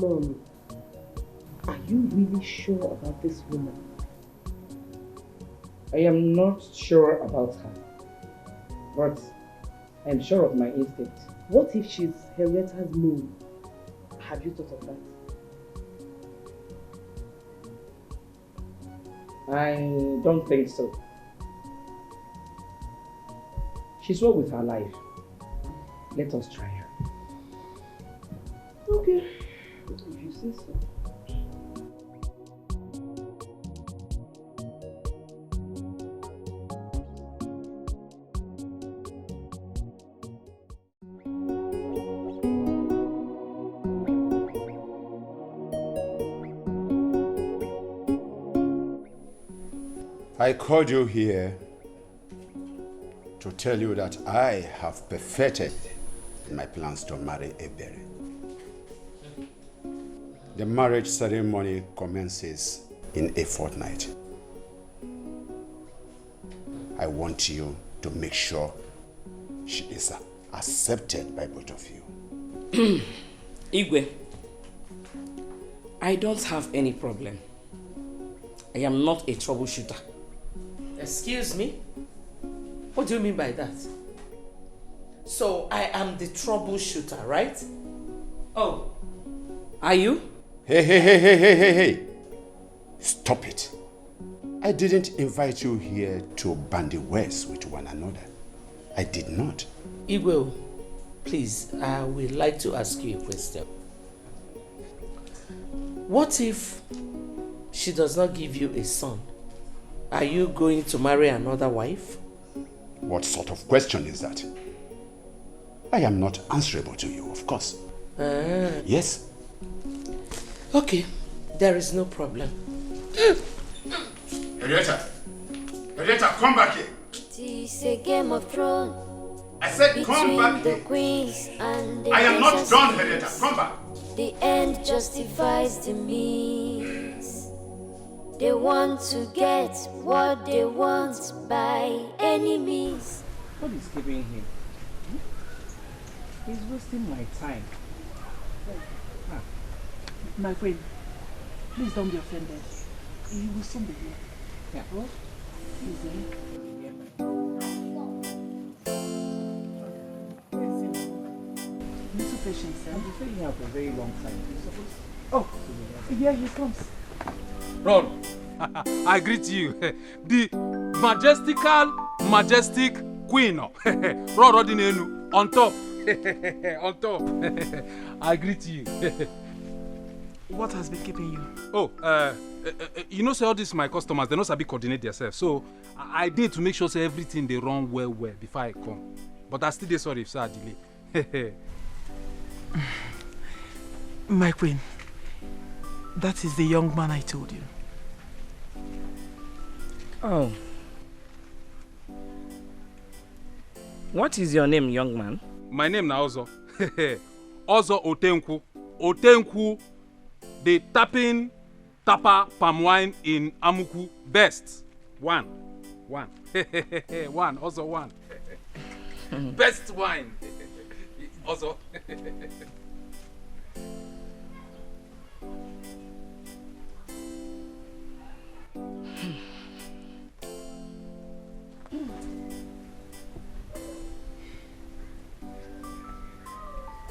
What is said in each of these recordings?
Mom, are you really sure about this woman? I am not sure about her, but I am sure of my instinct. What if she's Henrietta's mom? Have you thought of that? I don't think so. She's well with her life. Let us try her. Okay, if you say so. I called you here to tell you that I have perfected my plans to marry Ebere. The marriage ceremony commences in a fortnight. I want you to make sure she is accepted by both of you. Igwe, I don't have any problem. I am not a troubleshooter. Excuse me? What do you mean by that? So I am the troubleshooter, right? Oh, are you? Hey. Stop it. I didn't invite you here to bandy words with one another. I did not. Igwe, please, I would like to ask you a question. What if she does not give you a son? Are you going to marry another wife? What sort of question is that? I am not answerable to you, of course. Yes. Okay, there is no problem. Henrietta, come back here. It is a Game of Thrones. I said come back the here. queens and the I am not princesses. done, Henrietta. Come back. The end justifies the means. They want to get what they want by any means. What is keeping him? He's wasting my time. My friend, please don't be offended. He will soon be here. Yeah. Oh, he's here. Little patience, sir. I've been staying here for a very long time. You're supposed Oh, here he comes. Ron, I greet you. The majestic queen. Ron Rodinenu, on top. On top. I greet you. What has been keeping you? Oh, you know, say all these my customers, they know sabi coordinate themselves. So I did to make sure say everything they run well before I come. But I still dey sorry if sir delay. My queen, that is the young man I told you. Oh. What is your name, young man? My name na Ozo. Ozo Otenkwu. Otenkwu, the tapper palm wine in Amuku. Best. One. One, Ozo one. Best wine. Ozo.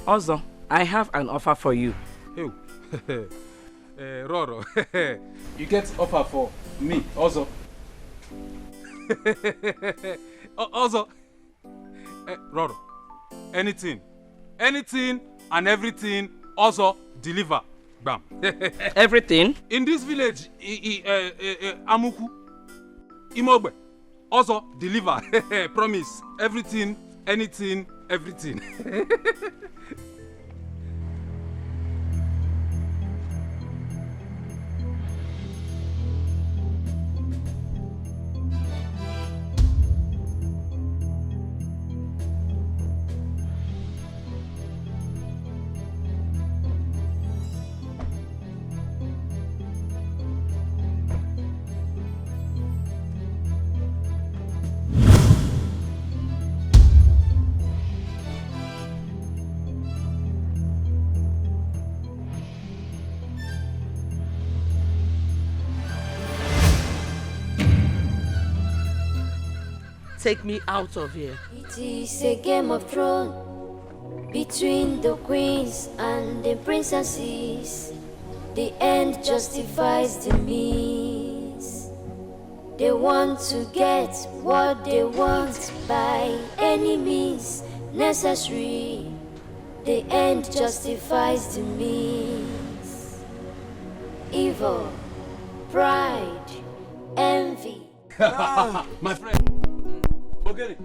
Also, I have an offer for you. Hey, Roro, you get offer for me also. Also, Roro, anything and everything also deliver. Bam. Everything? In this village, Amuku, Imogbe, also deliver. Promise. Everything, anything, everything. take me out of here. It is a game of thrones between the queens and the princesses. The end justifies the means. They want to get what they want by any means necessary. The end justifies the means. Evil, pride, envy. My friend. Okay.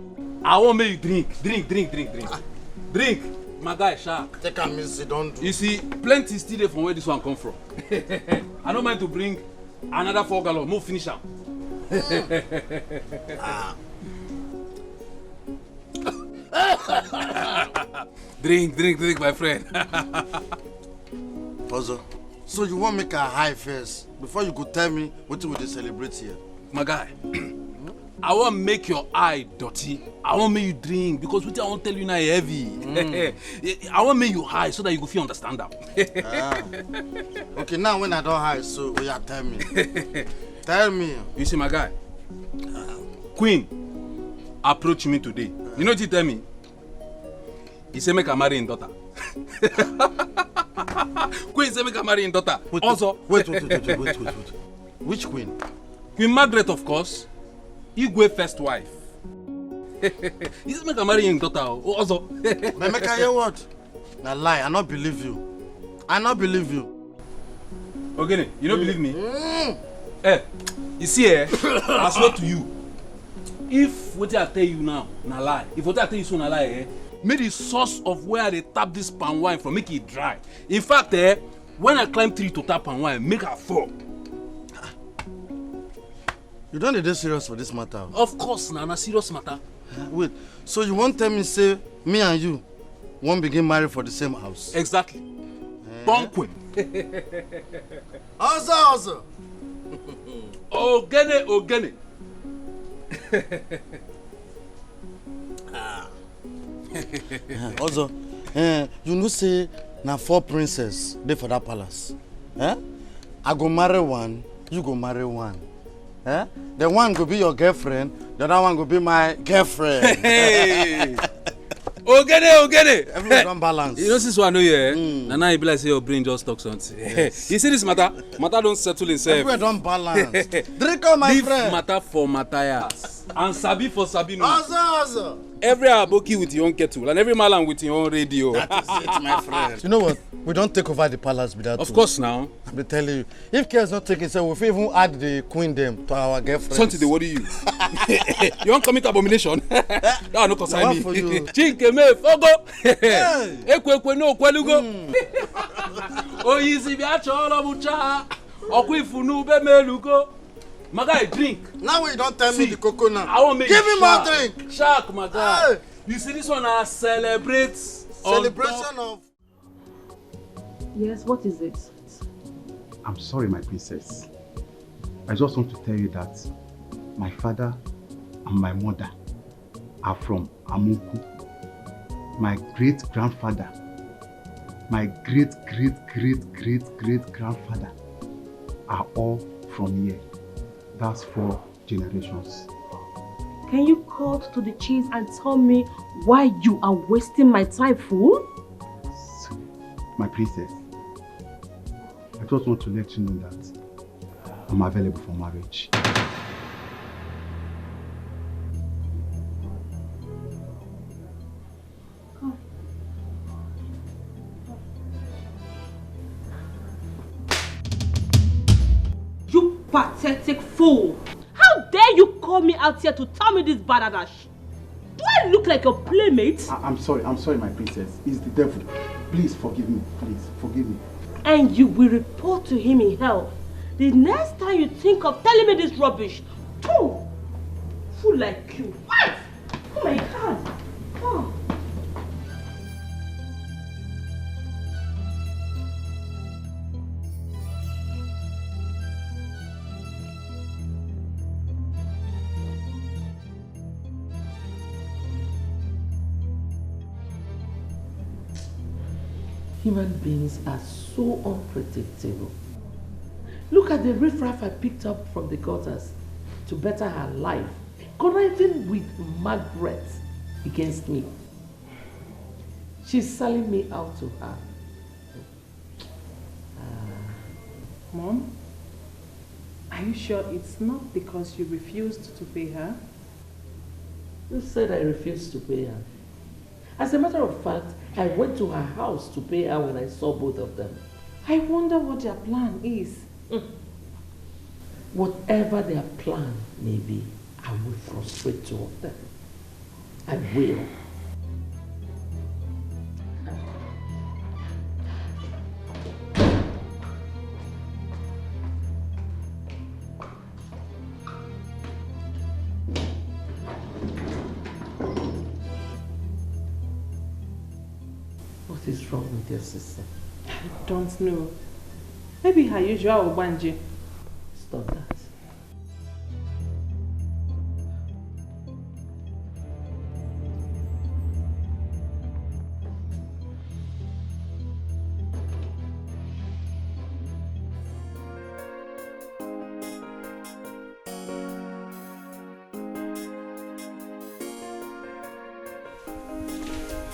I want me drink. Drink. My guy, shark. Take a easy, don't do. You see, plenty still there from where this one come from. I don't mind to bring another 4 gallons. Move finish am. Drink, my friend. Puzzle. So you want make a high first before you could tell me what you will celebrate here? My guy, I want make your eye dirty. I want make you drink because what I want tell you now heavy. I want make you high so that you go feel understand that. Okay, now when I don't high, so what you tell me? Tell me. You see, my guy, Queen approached me today. You know what he tell me? He said make I marry his daughter. Queen said make I marry his daughter. Wait. Which queen? Queen Margaret, of course. Igwe first wife. He said make I marry his daughter. Also. But make I hear what? Na lie, I not believe you. Okay, you don't believe me? You see, I swear to you, if what I tell you now, na lie. If what I tell you so na lie, make the source of where they tap this palm wine from make it dry. In fact, when I climb tree to tap palm wine, make her fall. You don't need serious for this matter. Of course, na serious matter. Wait, so you won't tell me say me and you won't begin married for the same house? Exactly. Bonquin. Also. Ogene. Also, you know say na 4 princesses dey for that palace. I go marry one, you go marry one. The one go be your girlfriend, the other one go be my girlfriend. Hey. Ogene. Everyone don't balance. You know this one here? And now you be like say your brain just talk something. Yes. You see this matter? Matter don't settle itself. Everyone don't balance. Drink on my Leave friend. Matter for Matthias. And Sabi for Sabino. Also. Every aboki with your own kettle and every malam with your own radio. That is it, my friend. You know what? We don't take over the palace without. Of course now. I'm telling you. If care is not taken, so we'll even add the queen them to our girlfriends. Something they worry you. You won't commit abomination. That no concern me. Chinke me fogo. Ekwe no kwelugo. Oyizi bia cholo bucha. Okwifunu be melugo. My guy, drink. Now we don't tell me the cocoa now. I want make give me more drink. Shark, my guy. Hey. You see this one celebration of. Yes, what is it? I'm sorry, my princess. I just want to tell you that my father and my mother are from Amuku. My great-grandfather, my great-great-great-great-great-grandfather are all from here. That's 4 generations. Can you cut to the chase and tell me why you are wasting my time, fool? My princess, I just want to let you know that I'm available for marriage. You pathetic fool! How dare you call me out here to tell me this badadash? Do I look like a playmate? I'm sorry, my princess. It's the devil. Please forgive me. Please forgive me. And you will report to him in hell. The next time you think of telling me this rubbish, fool like you. What? Oh my God! Oh. Human beings are so unpredictable. Look at the riffraff I picked up from the gutters to better her life. conniving with Margaret against me. She's selling me out to her. Mom, are you sure it's not because you refused to pay her? Who said I refused to pay her? As a matter of fact, I went to her house to pay her when I saw both of them. I wonder what their plan is. Whatever their plan may be, I will frustrate two of them. I will. What is wrong with your sister? I don't know. Maybe her usual Obanji. Stop that.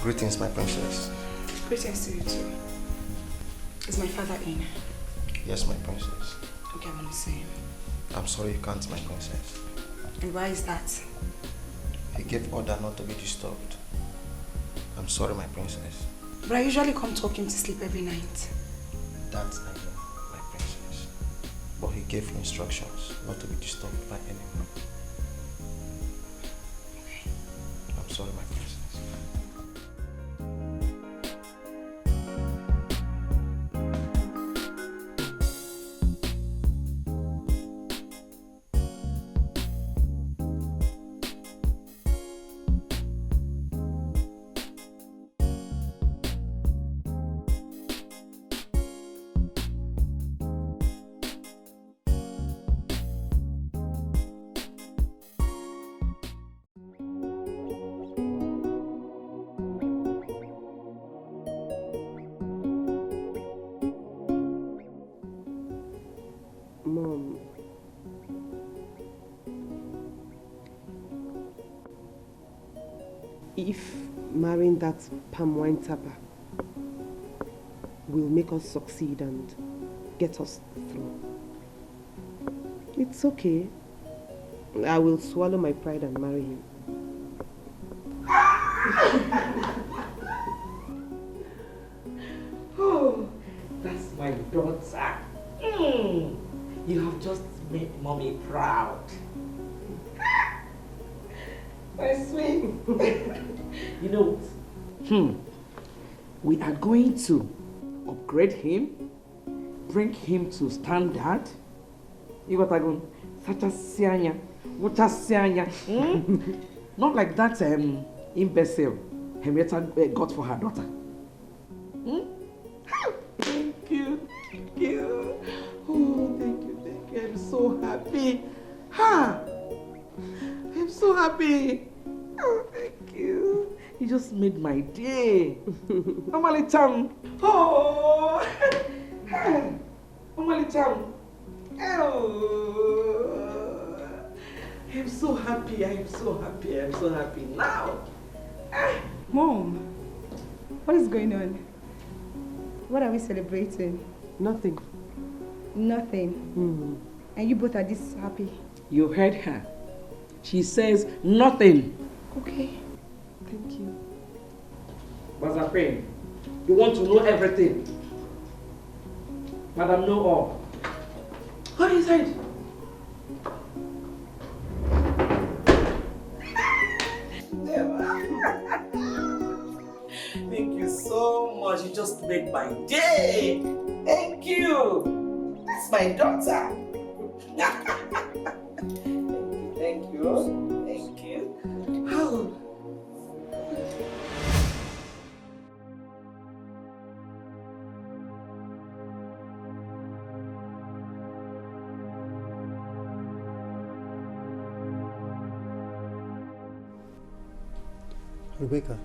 Greetings, my princess. Greetings to you too. Is my father in? Yes, my princess. Okay, I want to see him. I'm sorry you can't, my princess. And why is that? He gave order not to be disturbed. I'm sorry, my princess. But I usually come to him to sleep every night. That I know, my princess. But he gave instructions not to be disturbed by anyone. Okay. I'm sorry, my princess. Mom, if marrying that palm wine tapper will make us succeed and get us through, it's okay. I will swallow my pride and marry him. Oh, that's my daughter. You have just made mommy proud. My sweet. You know what? We are going to upgrade him, bring him to standard. You got to go. Such a sianya. What a sianya. Not like that imbecile Henrietta got for her daughter. Thank you. Thank you. Oh, thank you. Thank you. I'm so happy. I'm so happy. Oh, thank you. You just made my day. Omali Cham. Oh. Omali Cham. Oh. I'm so happy. I'm so happy. I'm so happy now. Mom, what is going on? What are we celebrating? Nothing. Nothing. And you both are this happy? You heard her. She says nothing. Okay. Thank you. Mazapin, you want to know everything. Madam know all. Go inside. Thank you so much. You just made my day. Thank you. That's my daughter. Thank you. Thank you. Oh. Rebecca,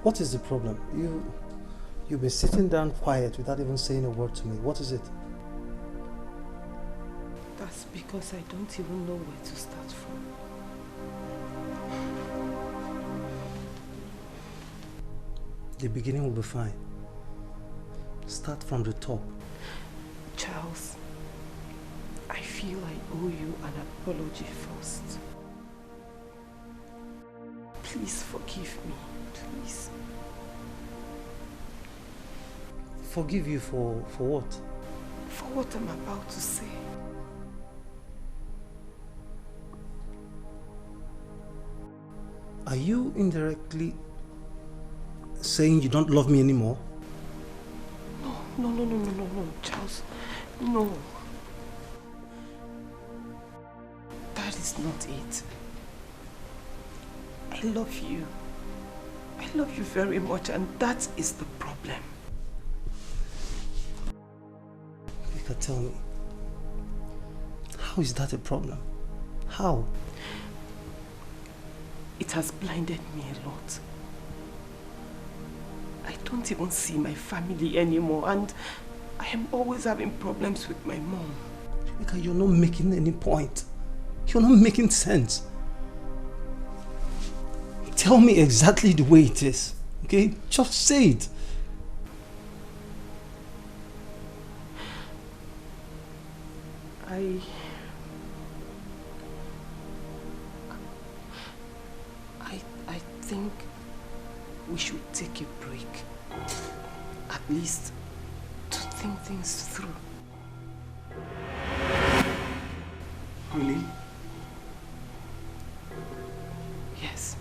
what is the problem? You've been sitting down quiet without even saying a word to me. What is it? That's because I don't even know where to start from. The beginning will be fine. Start from the top. Charles, I feel I owe you an apology first. Please forgive me, please. Forgive you for what? For what I'm about to say. Are you indirectly saying you don't love me anymore? No, Charles. No. That is not it. I love you. I love you very much, and that is the problem. Vika, tell me, how is that a problem? How? It has blinded me a lot. I don't even see my family anymore, and I am always having problems with my mom. Vika, you're not making any point. You're not making sense. Tell me exactly the way it is, okay? Just say it. I think we should take a break. At least to think things through. Really? Yes.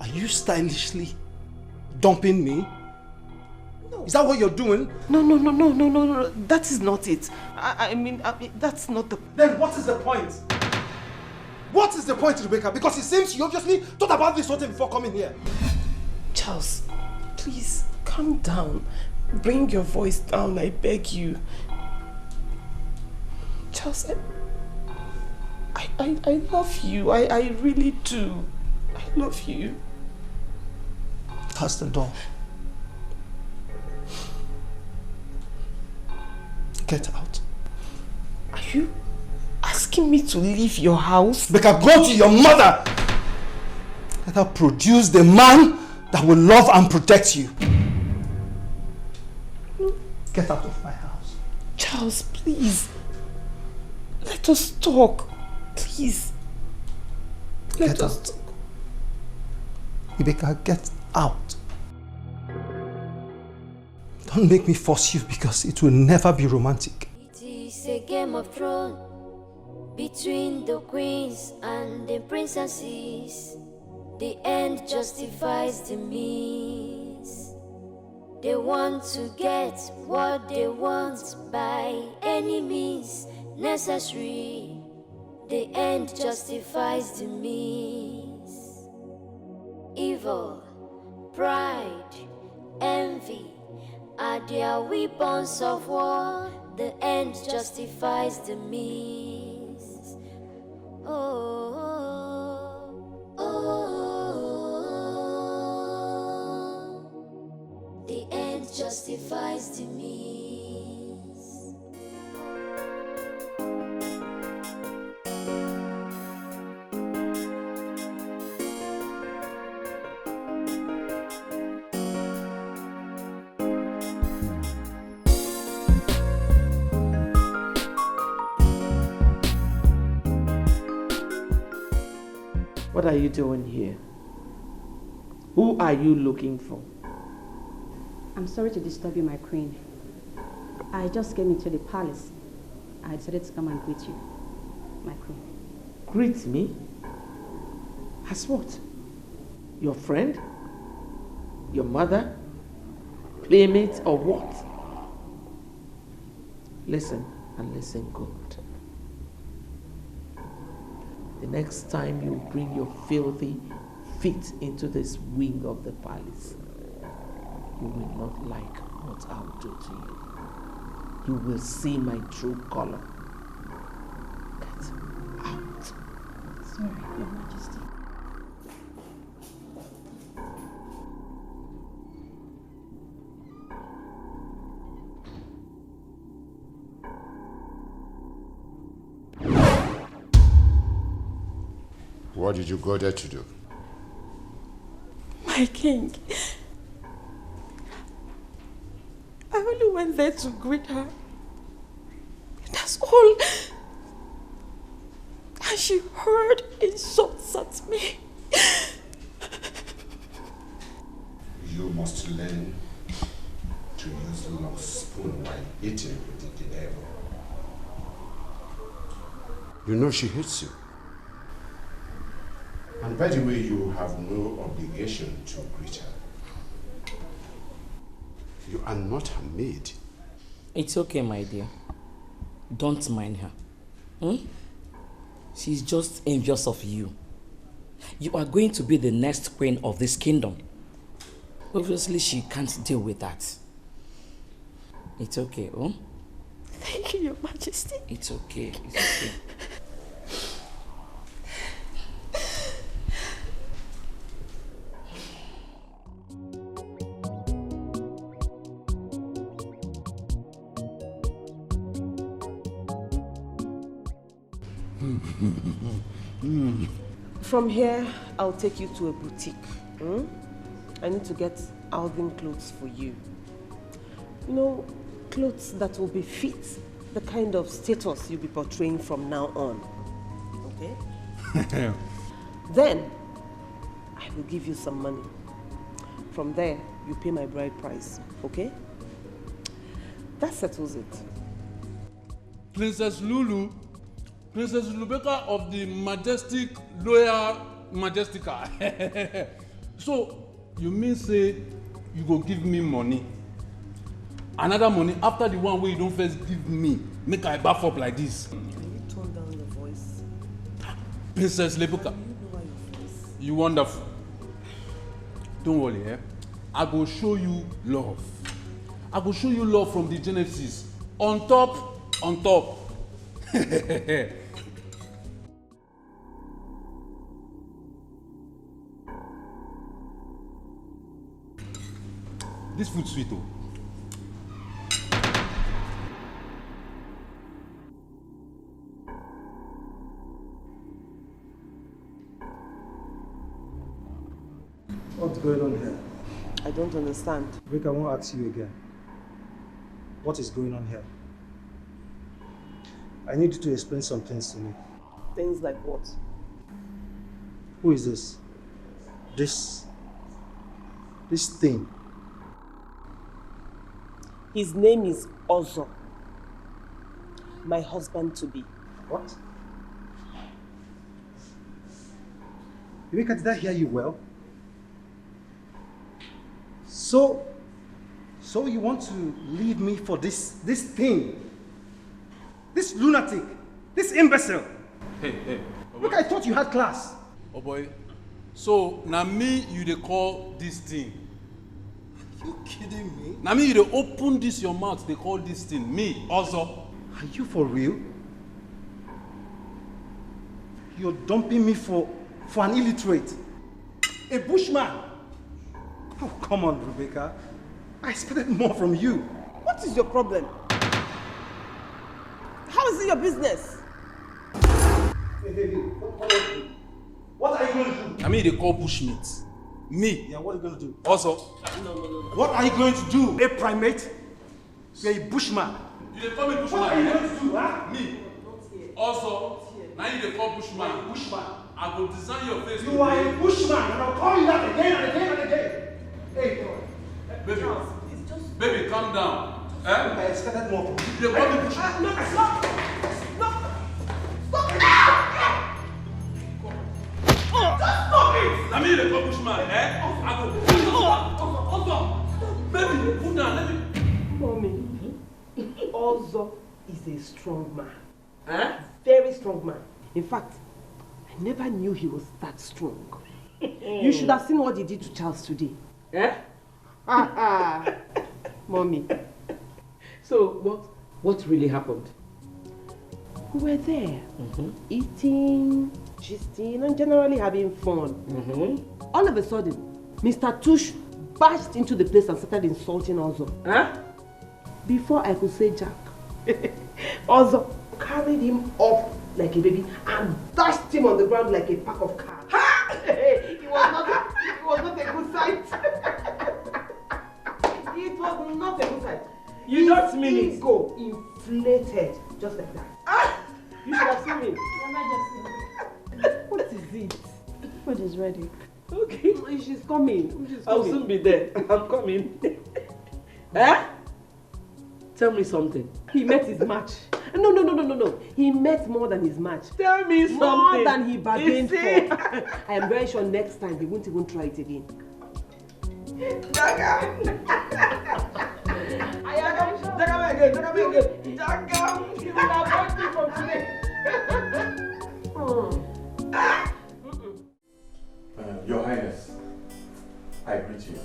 Are you stylishly dumping me? No. Is that what you're doing? No. That is not it. I mean, that's not the... Then what is the point? What is the point, Rebecca? Because it seems you obviously thought about this sort of before coming here. Charles, please, calm down. Bring your voice down, I beg you. Charles, I love you. I really do. I love you. That's the door. Get out. Are you asking me to leave your house? Becca, go to your mother! Let her produce the man that will love and protect you. Get out of my house. Charles, please. Let us talk. Please. Let us talk. Rebecca, get out. Don't make me force you because it will never be romantic. It is a Game of Thrones between the queens and the princesses. The end justifies the means. They want to get what they want by any means necessary. The end justifies the means. Evil, pride, envy are their weapons of war. The end justifies the means. The end justifies the means. What are you doing here? Who are you looking for? I'm sorry to disturb you, my queen. I just came into the palace. I decided to come and greet you, my queen. Greet me? As what? Your friend? Your mother? Playmate or what? Listen, and listen good. The next time you bring your filthy feet into this wing of the palace, you will not like what I'll do to you. You will see my true color. Get out. Sorry, Your Majesty. what did you go there to do? My king, I only went there to greet her. That's all. And she heard insults at me. You must learn to use long spoon while eating with the devil. You know she hates you. And by the way, you have no obligation to greet her. You are not her maid. It's okay, my dear. Don't mind her. She's just envious of you. You are going to be the next queen of this kingdom. Obviously, she can't deal with that. It's okay, oh? Thank you, Your Majesty. It's okay, it's okay. From here, I'll take you to a boutique. I need to get Alvin clothes for you. You know, clothes that will befit the kind of status you'll be portraying from now on. Okay? Then, I will give you some money. From there, you pay my bride price. Okay? That settles it. Princess Lulu, Princess Lubeka of the Majestic Loyal Majestica. So, you mean say you go give me money? Another money after the one where you don't first give me, make I baff up like this. Can you tone down your voice? Princess Lebuka, you wonderful. Don't worry, eh? I go show you love. I go show you love from the Genesis. On top, on top. This food sweet, oh. What's going on here? I don't understand. Rick, I won't ask you again. What is going on here? I need you to explain some things to me. Things like what? Who is this? This thing. His name is Ozo. My husband to be. What? Rebecca, did I hear you well? So you want to leave me for this thing? This lunatic? This imbecile? Hey. Look, I thought you had class. Oh boy. So, now me you dey call this thing? Are you kidding me? Now me you dey open this your mouth, they call this thing. Me, also. Are you for real? You're dumping me for an illiterate. A bushman. Oh, come on, Rebecca. I expected more from you. What is your problem? How is it your business? Hey, baby, what are you going to do? I mean, they call bushmeat. Me. Yeah, what are you going to do? Also. No. What are you going to do? A primate? You're a bushman. You dey call me bushman? What are you going to do, huh? Me. Also, now you dey call bushman. Bushman. I go design your face. You are a bushman, and I'll call you that again and again and again. Hey, baby. Baby, calm down. I expected more from you. You dey call me bushman? No, stop! Just stop it! I mean, you dey call bushman, eh? I go. Baby, put down. Let me. Mommy, Ozo is a strong man. Huh? Very strong man. In fact, I never knew he was that strong. You should have seen what he did to Charles today. Eh? Mommy. So, what really happened? We were there, eating, gisting, and generally having fun. All of a sudden, Mr. Tush barged into the place and started insulting Ozo. Huh? Before I could say Jack, Ozo carried him up like a baby and dashed him on the ground like a pack of cards. Just like that. Ah! You should have seen him. Your Majesty. What is it? Food is ready. Okay, she's coming. I'll soon be there. I'm coming. Eh? Tell me something. He met his match. No. He met more than his match. Tell me something. More than he bargained for. I am very sure next time he won't even try it again. Daga! He will avoid me from today. Your Highness, I greet you.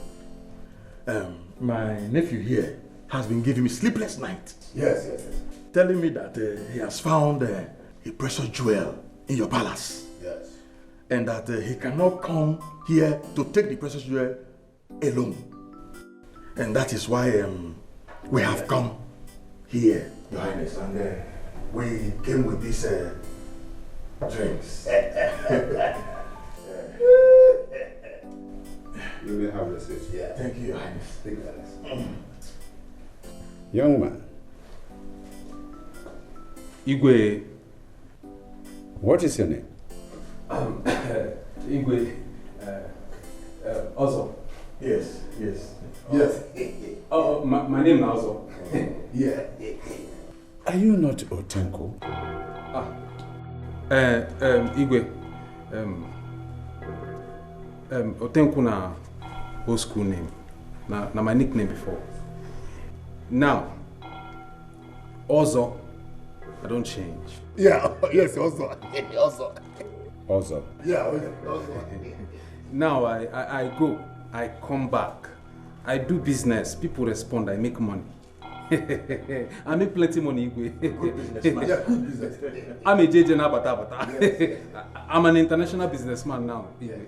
My nephew here has been giving me sleepless nights. Yes. Telling me that he has found a precious jewel in your palace. Yes. And that he cannot come here to take the precious jewel alone. And that is why we have come here, Your Highness. And we came with these drinks. You may have the seat. Yeah. Thank you, Your Highness. Thank you, Highness. Young man. Igwe. What is your name? Igwe. Ozo. Yes. Oh, my name is Ozo. Yeah. Are you not Otenko? Igwe. Otenko na old school name. Na my nickname before. Now, Ozo, I don't change. Yeah, yes, Ozo. Also. Yeah, Ozo. Now I go, I come back. I do business, people respond, I make money. I make plenty money, Igwe. Good businessman. Yeah, good business. I'm a JJ na bata. Yes. I'm an international businessman now. Yes.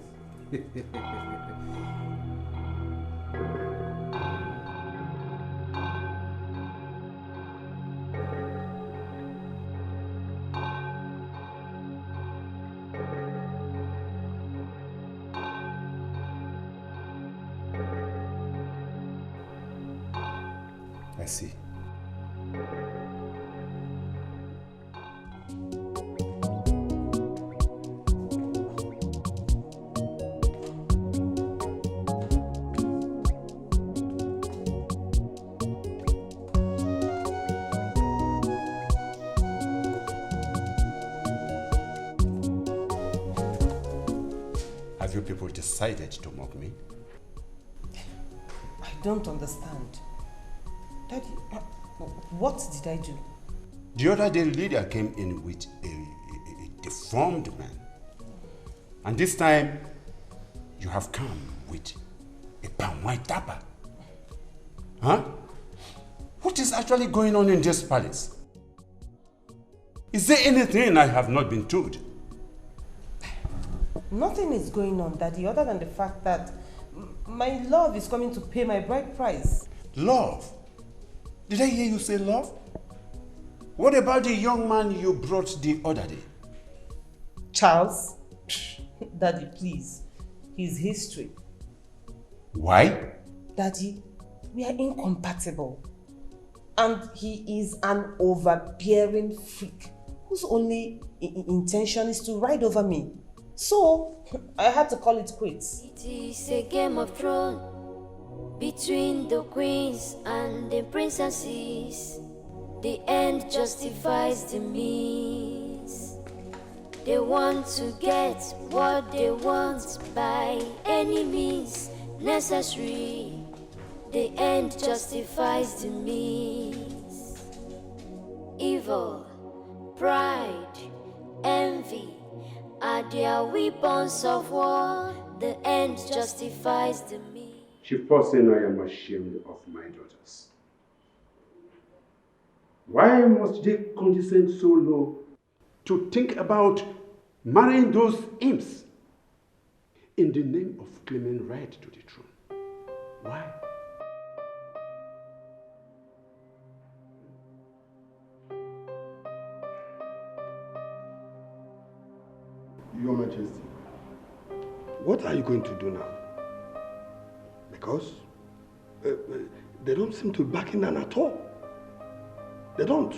I see. Have you people decided to mock me? I don't understand. Daddy, what did I do? The other day, Lydia came in with a deformed man. And this time, you have come with a palm white tapper. Huh? What is actually going on in this palace? Is there anything I have not been told? Nothing is going on, Daddy, other than the fact that my love is coming to pay my bride price. Love? Did I hear you say love? What about the young man you brought the other day? Charles? Daddy, please. He's history. Why? Daddy, we are incompatible. And he is an overbearing freak whose only intention is to ride over me. So, I had to call it quits. It is a game of thrones between the queens and the princesses. The end justifies the means. They want to get what they want by any means necessary. The end justifies the means. Evil, pride, envy are their weapons of war. The end justifies the means. Chief Person, I am ashamed of my daughters. Why must they condescend so low to think about marrying those imps in the name of claiming right to the throne? Why? Your Majesty, what are you going to do now? Because they don't seem to be backing down at all. They don't.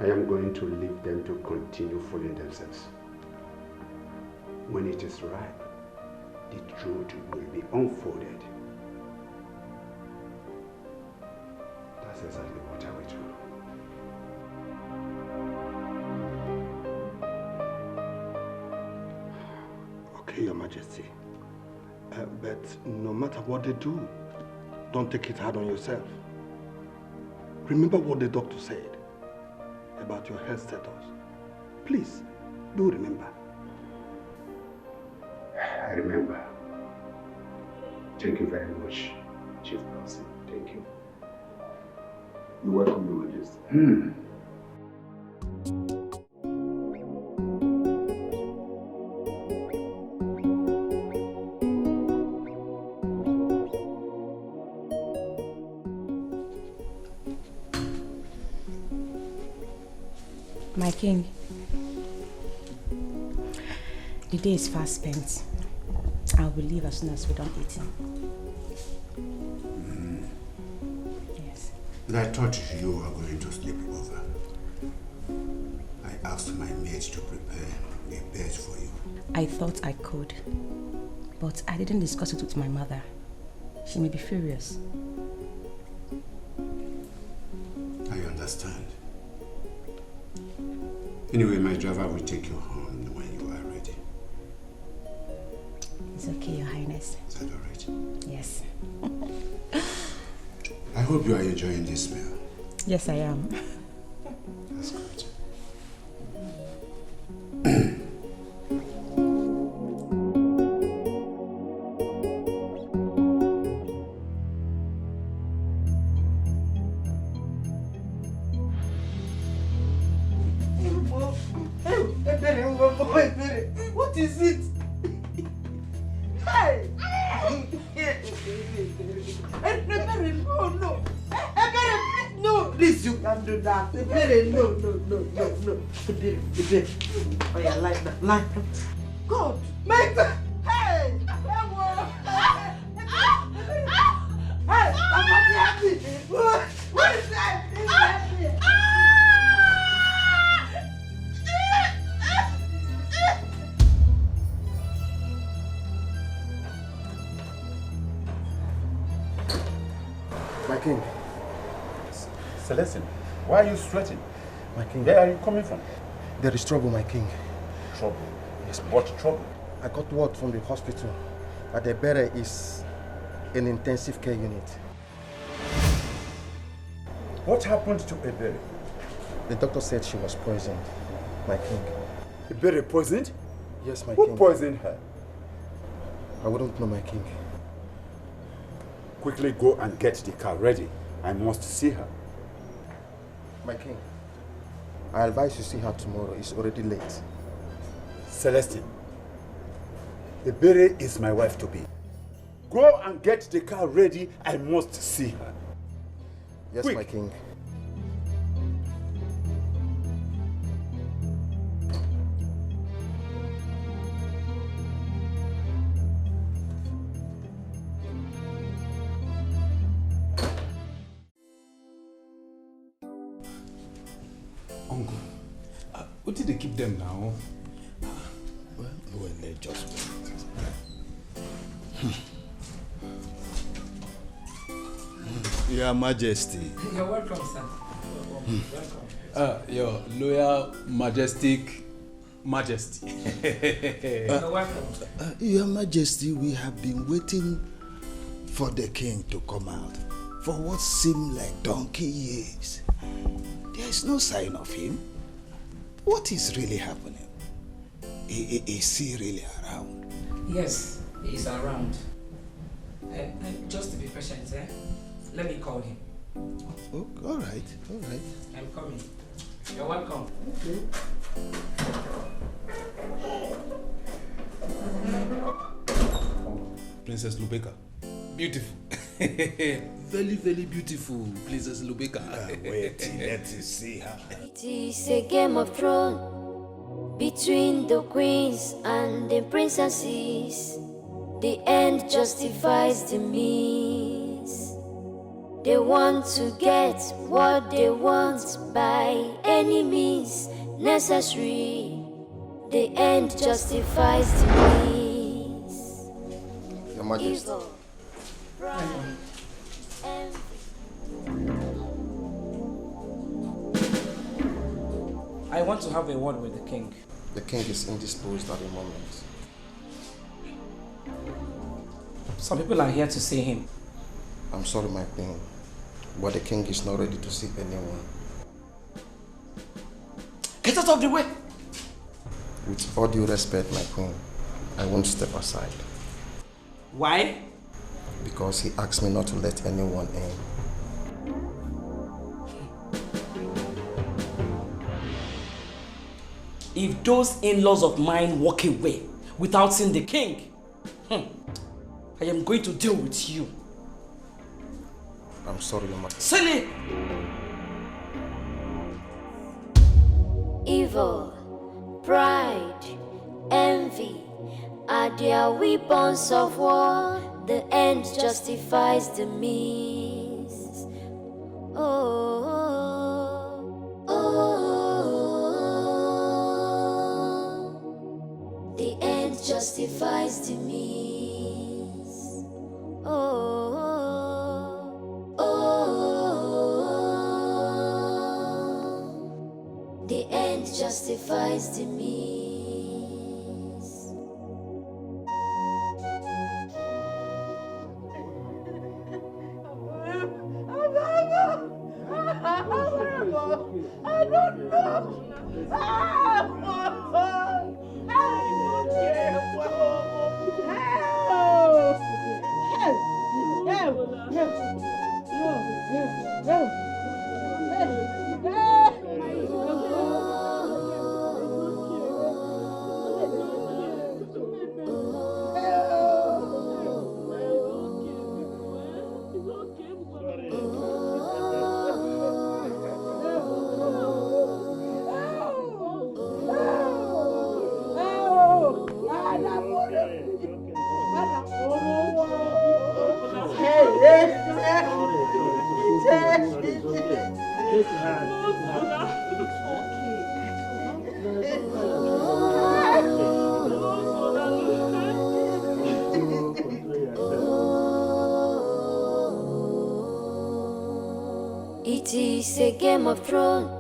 I am going to leave them to continue fooling themselves. When it is ripe, the truth will be unfolded. That's exactly what I will do. Okay, Your Majesty. But no matter what they do, don't take it hard on yourself. Remember what the doctor said about your health status. Please, do remember. I remember. Thank you very much, Chief Nelson. Thank you. You're welcome, Your Majesty. My king, the day is fast spent. I will leave as soon as we're done eating. Yes. I thought you were going to sleep over. I asked my maid to prepare a bed for you. I thought I could, but I didn't discuss it with my mother. She may be furious. I understand. Anyway, my driver will take you home when you are ready. It's okay, Your Highness. Is that all right? Yes. I hope you are enjoying this meal. Yes, I am. That's good. What is it? Hey! No. No, please, you can't do that. No. Oh, yeah, like that. God, make that. Hey! Hey, I'm not happy. What is that? My king. Celestine, why are you sweating? My king. Where are you coming from? There is trouble, my king. Trouble? Yes, what trouble? I got word from the hospital that the bearer is in intensive care unit. What happened to Ebere? The doctor said she was poisoned, my king. Ebere poisoned? Yes, my Who king. Who poisoned her? I wouldn't know, my king. Quickly go and get the car ready. I must see her. My king, I advise you see her tomorrow. It's already late. Celestine, Ebere is my wife-to-be. Go and get the car ready. I must see her. Yes, Quick. my king. Uncle, what did they keep them now? Well, they just Your Majesty. You're welcome, sir. Welcome. Your loyal, majestic majesty. You're welcome. Your Majesty, we have been waiting for the king to come out for what seemed like donkey years. There is no sign of him. What is really happening? Is he really around? Yes, he's around. Just to be patient, let me call him. Oh, all right. I'm coming. You're welcome. Okay. Princess Lubeka. Beautiful. Very, very beautiful, Princess Lubeka. Wait, let's see her. It is a Game of Thrones between the queens and the princesses. The end justifies the means. They want to get what they want by any means necessary. The end justifies the means. Your Majesty. Evil, pride, envy. I want to have a word with the king. The king is indisposed at the moment. Some people are here to see him. I'm sorry, my queen, but the king is not ready to see anyone. Get out of the way! With all due respect, my queen, I won't step aside. Why? Because he asked me not to let anyone in. If those in-laws of mine walk away without seeing the king, I am going to deal with you. I'm sorry, Your Majesty. Silly! Evil, pride, envy are their weapons of war. The end justifies the means. Oh, oh, oh. The end justifies the means. Oh, oh, oh. The end justifies the means. I don't know. It is a game of thrones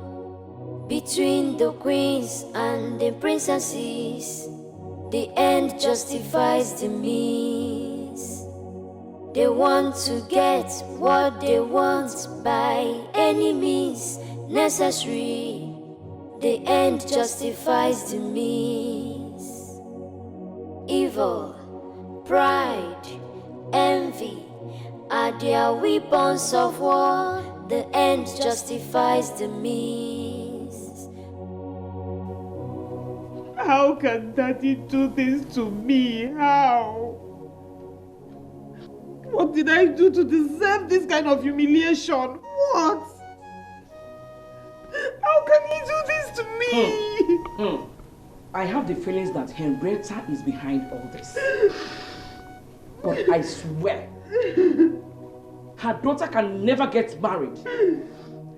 between the queens and the princesses. The end justifies the means. They want to get what they want by any means necessary. The end justifies the means. Evil, pride, envy are their weapons of war. The end justifies the means. How can Daddy do this to me? How? What did I do to deserve this kind of humiliation? What? How can he do this to me? I have the feelings that Henrietta is behind all this. But I swear, her daughter can never get married.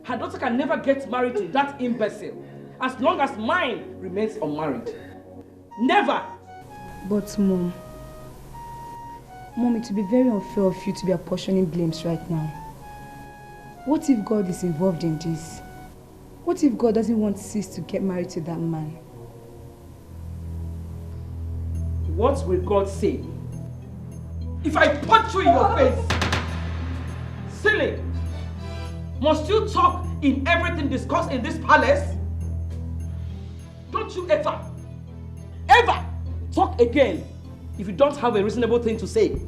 Her daughter can never get married to that imbecile as long as mine remains unmarried. Never! But Mom, it will be very unfair of you to be apportioning blames right now. What if God is involved in this? What if God doesn't want Sis to get married to that man? What will God say if I punch you in your face? Silly! Must you talk in everything discussed in this palace? Don't you ever talk again if you don't have a reasonable thing to say.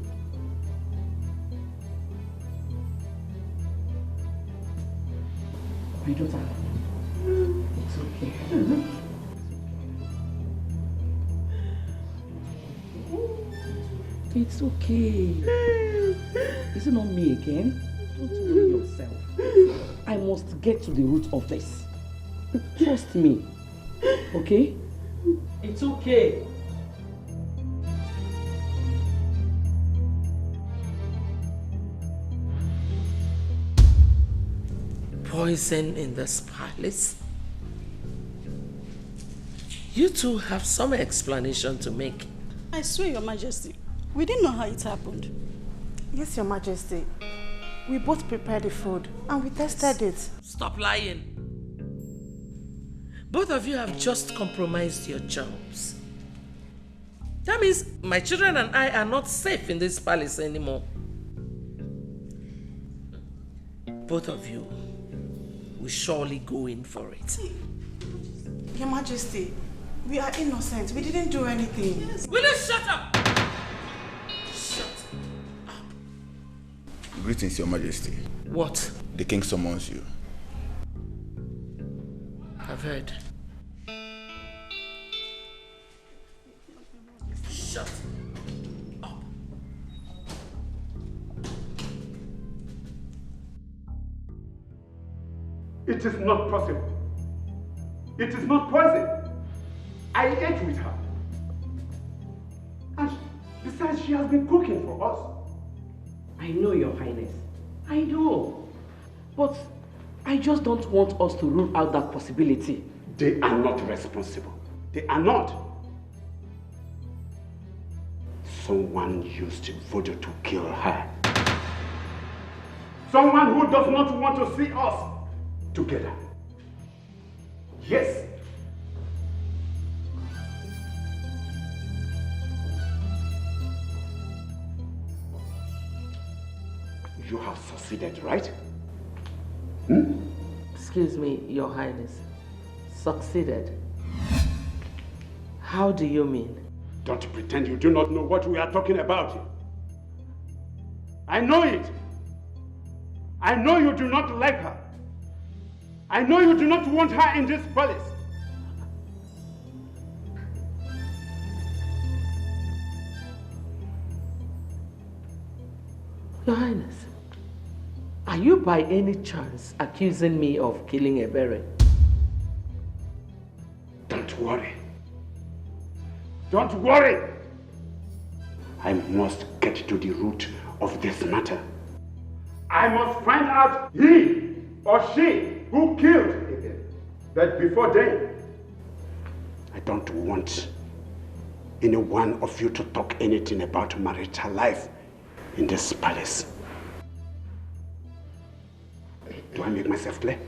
My daughter, it's okay. It's okay. Is it not me again? Don't worry yourself. I must get to the root of this. Trust me. Okay? It's okay. poison in this palace? You two have some explanation to make. I swear, Your Majesty, we didn't know how it happened. Yes, Your Majesty. We both prepared the food and we tested it. Stop lying. Both of you have just compromised your jobs. That means my children and I are not safe in this palace anymore. Both of you will surely go in for it. Your Majesty, we are innocent. We didn't do anything. Will you shut up? Shut up. Greetings, Your Majesty. What? The king summons you. I've heard. Shut up. It is not possible. It is not poison. I ate with her. And besides, she has been cooking for us. I know, Your Highness. I know. But I just don't want us to rule out that possibility. They are not responsible. They are not. Someone used voodoo to kill her. Someone who does not want to see us together. Yes. You have succeeded, right? Excuse me, Your Highness. Succeeded? How do you mean? Don't pretend you do not know what we are talking about. I know it. I know you do not like her. I know you do not want her in this palace. Your Highness, are you by any chance accusing me of killing Ebere? Don't worry. Don't worry. I must get to the root of this matter. I must find out he or she who killed him. But before then, I don't want any one of you to talk anything about marital life in this palace. Do I make myself clear?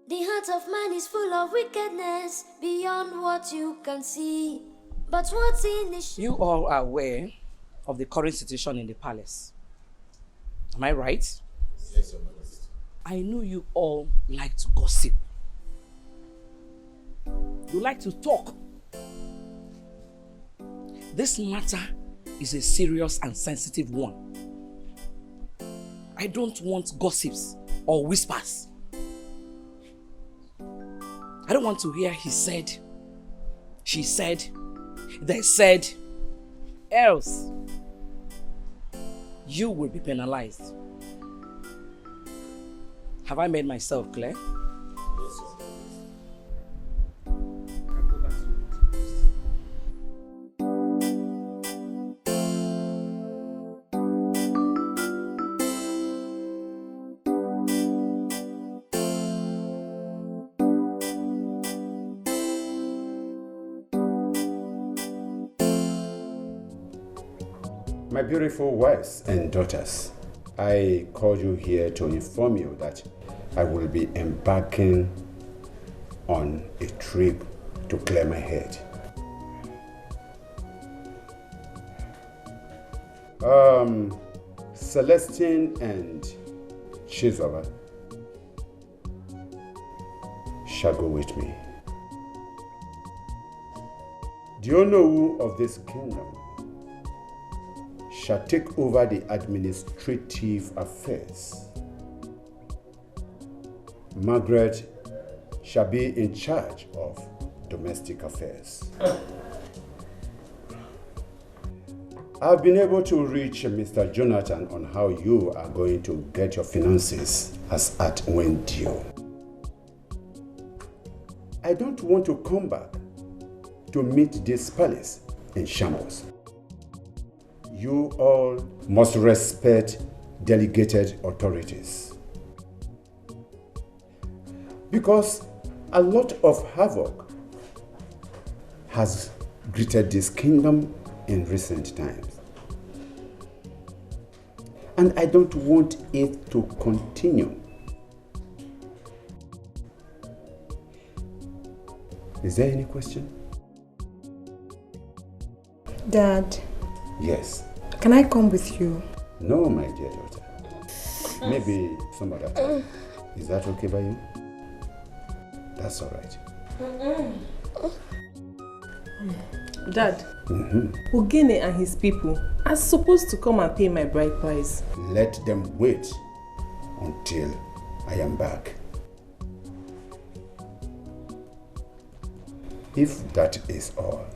The heart of man is full of wickedness beyond what you can see. But what's in the You all are aware of the current situation in the palace. Am I right? Yes, Your Majesty. I know you all like to gossip. You like to talk. This matter is a serious and sensitive one. I don't want gossips or whispers. I don't want to hear he said, she said, they said. Else, you will be penalized. Have I made myself clear? Yes, Your Majesty. My beautiful wives and daughters, I called you here to inform you that I will be embarking on a trip to clear my head. Celestine and Chizoba shall go with me. Do you know who of this kingdom shall take over the administrative affairs? Margaret shall be in charge of domestic affairs. I've been able to reach Mr. Jonathan on how you are going to get your finances as at when due. I don't want to come back to meet this palace in shambles. You all must respect delegated authorities, because a lot of havoc has greeted this kingdom in recent times, and I don't want it to continue. Is there any question? Dad. Yes. Can I come with you? No, my dear daughter. Maybe some other time. Is that okay by you? That's all right. Dad, Ogene and his people are supposed to come and pay my bride price. Let them wait until I am back. If that is all,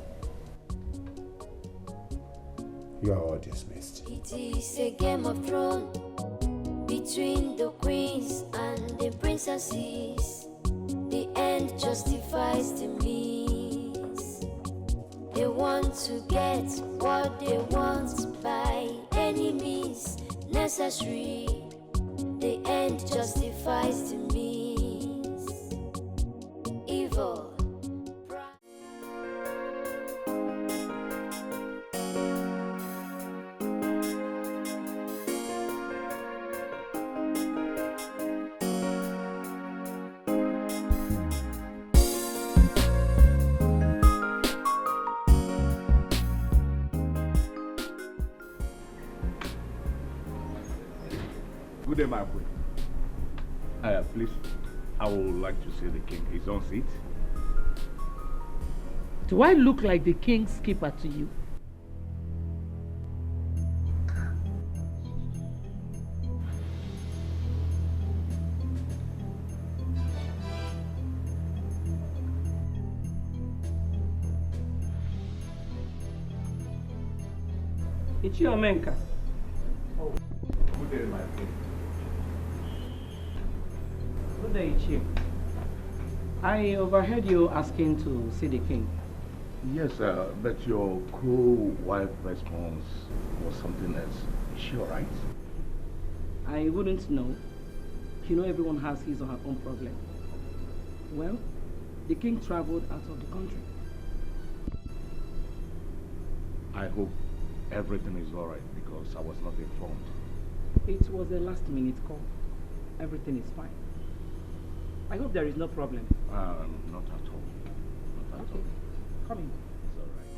you are all dismissed. It is a game of thrones between the queens and the princesses. The end justifies the means. They want to get what they want by any means necessary. The end justifies the means. Evil. Good day, my boy. Please, I would like to see the king. He's on seat. Do I look like the king's keeper to you? Ichiomenka. Oh, good day, my king. Good day, Chief. I overheard you asking to see the king. Yes, but your co-wife response was something else. Is she alright? I wouldn't know. You know everyone has his or her own problem. Well, the king traveled out of the country. I hope everything is alright because I was not informed. It was a last-minute call. Everything is fine. I hope there is no problem. Not at all. Not at all. Come in. It's alright.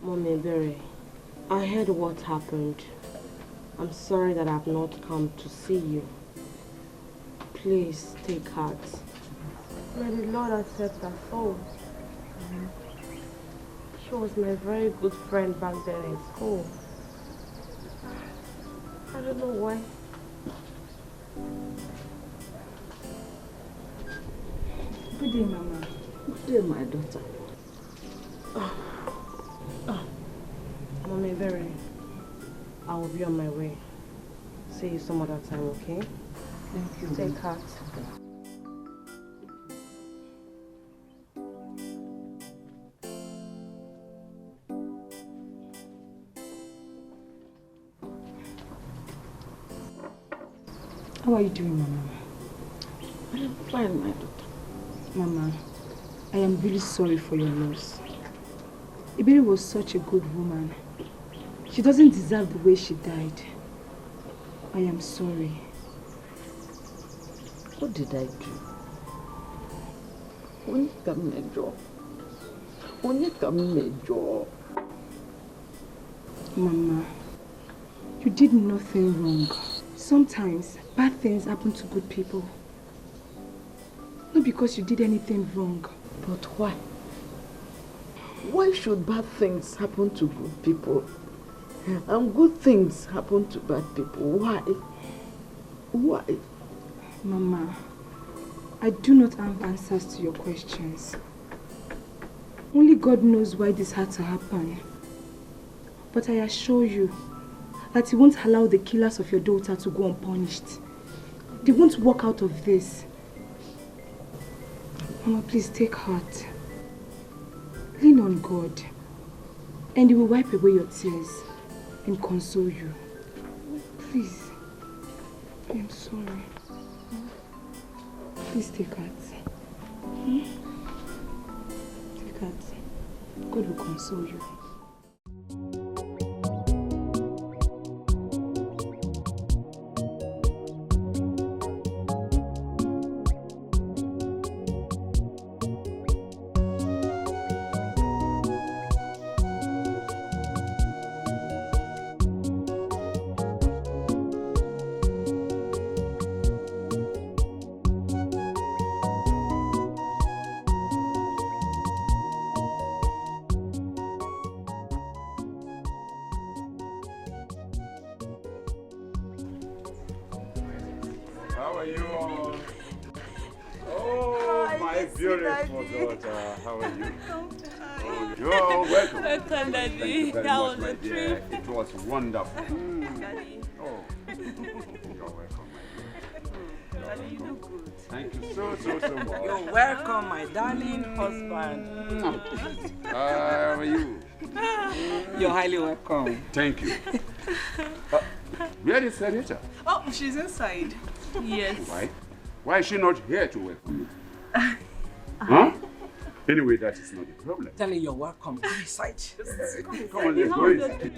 Mommy Berry, I heard what happened. I'm sorry that I've not come to see you. Please take heart. May the Lord accept our souls. She was my very good friend back then in school. I don't know why. Good day, Mama. Good day, my daughter. Mommy Berry, I will be on my way. See you some other time, okay? Thank you. Take heart. How are you doing, Mama? I am fine, my daughter. Mama, I am really sorry for your loss. Iberi was such a good woman. She doesn't deserve the way she died. I am sorry. What did I do? Onye ka m mejọ? Onye ka m mejọ? Mama, you did nothing wrong. Sometimes bad things happen to good people. Not because you did anything wrong. But why? Why should bad things happen to good people? And good things happen to bad people? Why? Why? Mama, I do not have answers to your questions. Only God knows why this had to happen. But I assure you that He won't allow the killers of your daughter to go unpunished. They won't walk out of this. Mama, please take heart. Lean on God, and He will wipe away your tears and console you. Please, I am sorry. Please take heart. Take heart. God will console you. How are you all? Oh, my beautiful daughter. How are you? Oh, you're welcome. Welcome, Daddy. Thank you very How much, was my the dear. trip? It was wonderful. Daddy. Oh, you're welcome, my dear. Daddy, you look good. Thank you so much. You're welcome, my darling husband. How are you? You're highly welcome. Thank you. Where is Sarita? Oh, she's inside. Yes. Why? Why is she not here to welcome you? Huh? Anyway, that is not the problem. Telling you're welcome. Go inside. Come on, let's go inside.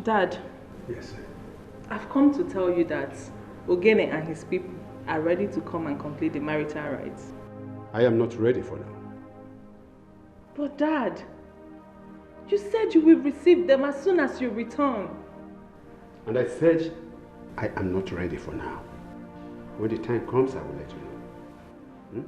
Dad. Yes, sir. I've come to tell you that Ogene and his people are ready to come and complete the marital rites. I am not ready for now. But Dad, you said you will receive them as soon as you return. And I said I am not ready for now. When the time comes, I will let you know. Hmm?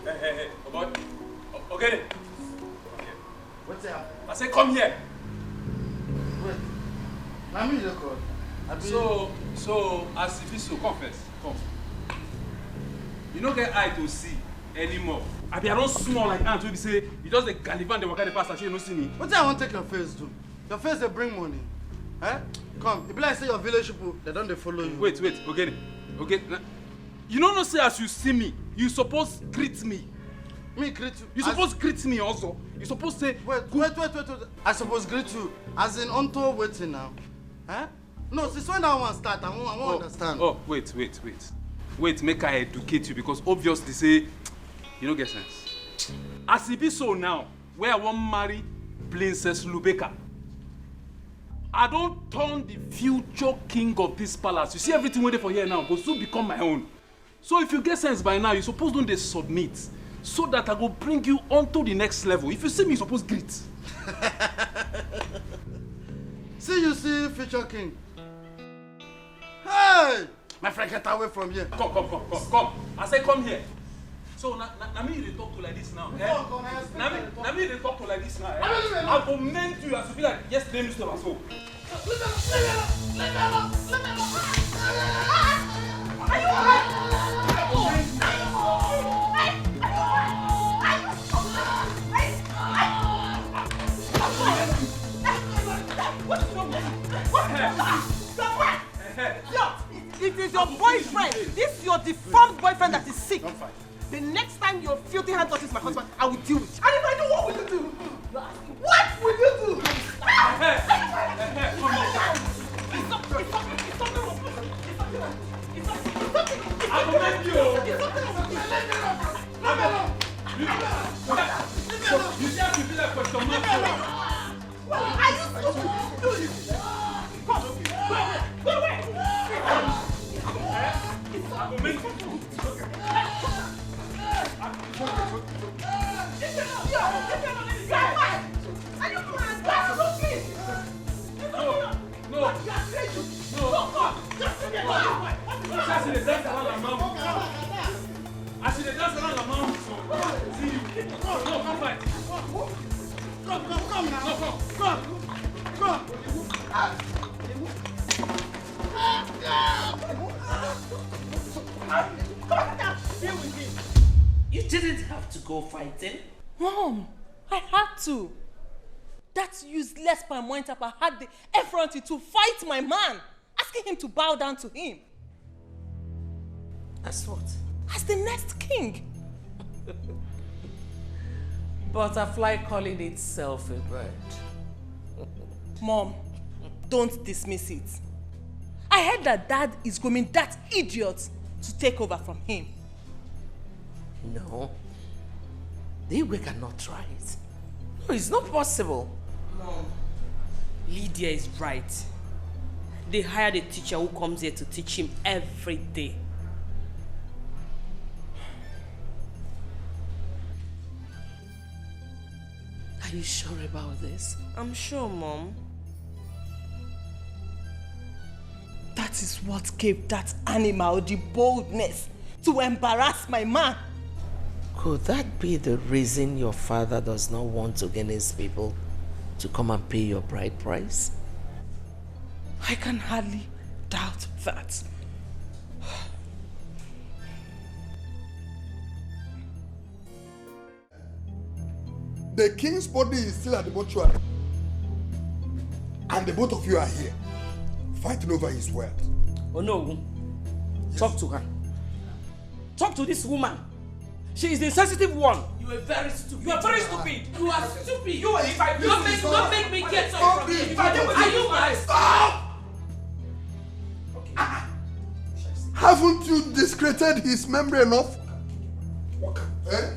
Hey, boy. Okay. What's up? I said, come here. Wait. Let me look at. So, as if it's so, come first. Come. You don't get eye to see anymore. I don't small like ant. Say, you just the Galivan, the worker, the pastor, you don't see me. What I want to take your face do? Your face they bring money. Eh? Come, if like say your village people, they don't follow you. Wait, okay. You don't know say as you see me, you suppose greet me. Me greet you? You suppose greet me also. You suppose say... Wait. I suppose greet you. As in onto waiting now. Eh? No, since when that one start, I won't understand. Oh, wait. Wait, make I educate you because obviously say, you don't get sense. As it be so now, where I want marry Princess Lubeka, I don't turn the future king of this palace. You see everything waiting for here now, but soon become my own. So if you get sense by now, you suppose don't they submit so that I go bring you onto the next level. If you see me, you suppose greet. See you see future king. Hey! My friend, get away from here. Come. I say come here. So now me they talk to like this now. Now me they talk to like this now. I go mend you as you feel like yesterday Mr. Maso. Are you alright? It is your boyfriend. This is your deformed boyfriend that is sick. Don't fight. The next time your filthy hand touches my husband, I will deal with you. And if I do, what will you do? What will you do? I will make you. You see how you feel like question mark? Are you stupid? Do this. Come. Go away. I will make you. You didn't have to go fighting. Mom, I had to. That useless Pamointapa had the effrontery to fight my man, asking him to bow down to him. As what? As the next king. Butterfly calling itself a bird. Mom, don't dismiss it. I heard that Dad is grooming that idiot to take over from him. No. The Igwe cannot try it. No, it's not possible. Mom, Lydia is right. They hired a teacher who comes here to teach him every day. Are you sure about this? I'm sure, Mom. That is what gave that animal the boldness to embarrass my man. Could that be the reason your father does not want Ogene's people to come and pay your bride price? I can hardly doubt that. The king's body is still at the mortuary. And the both of you are here, fighting over his wealth. Oh no. Yes. Talk to her. Talk to this woman. She is the sensitive one. You are very stupid. You are very stupid. You are stupid. You are. If I don't make me get up from here. Are you mad? Stop! Okay. Haven't you discredited his memory enough? Eh?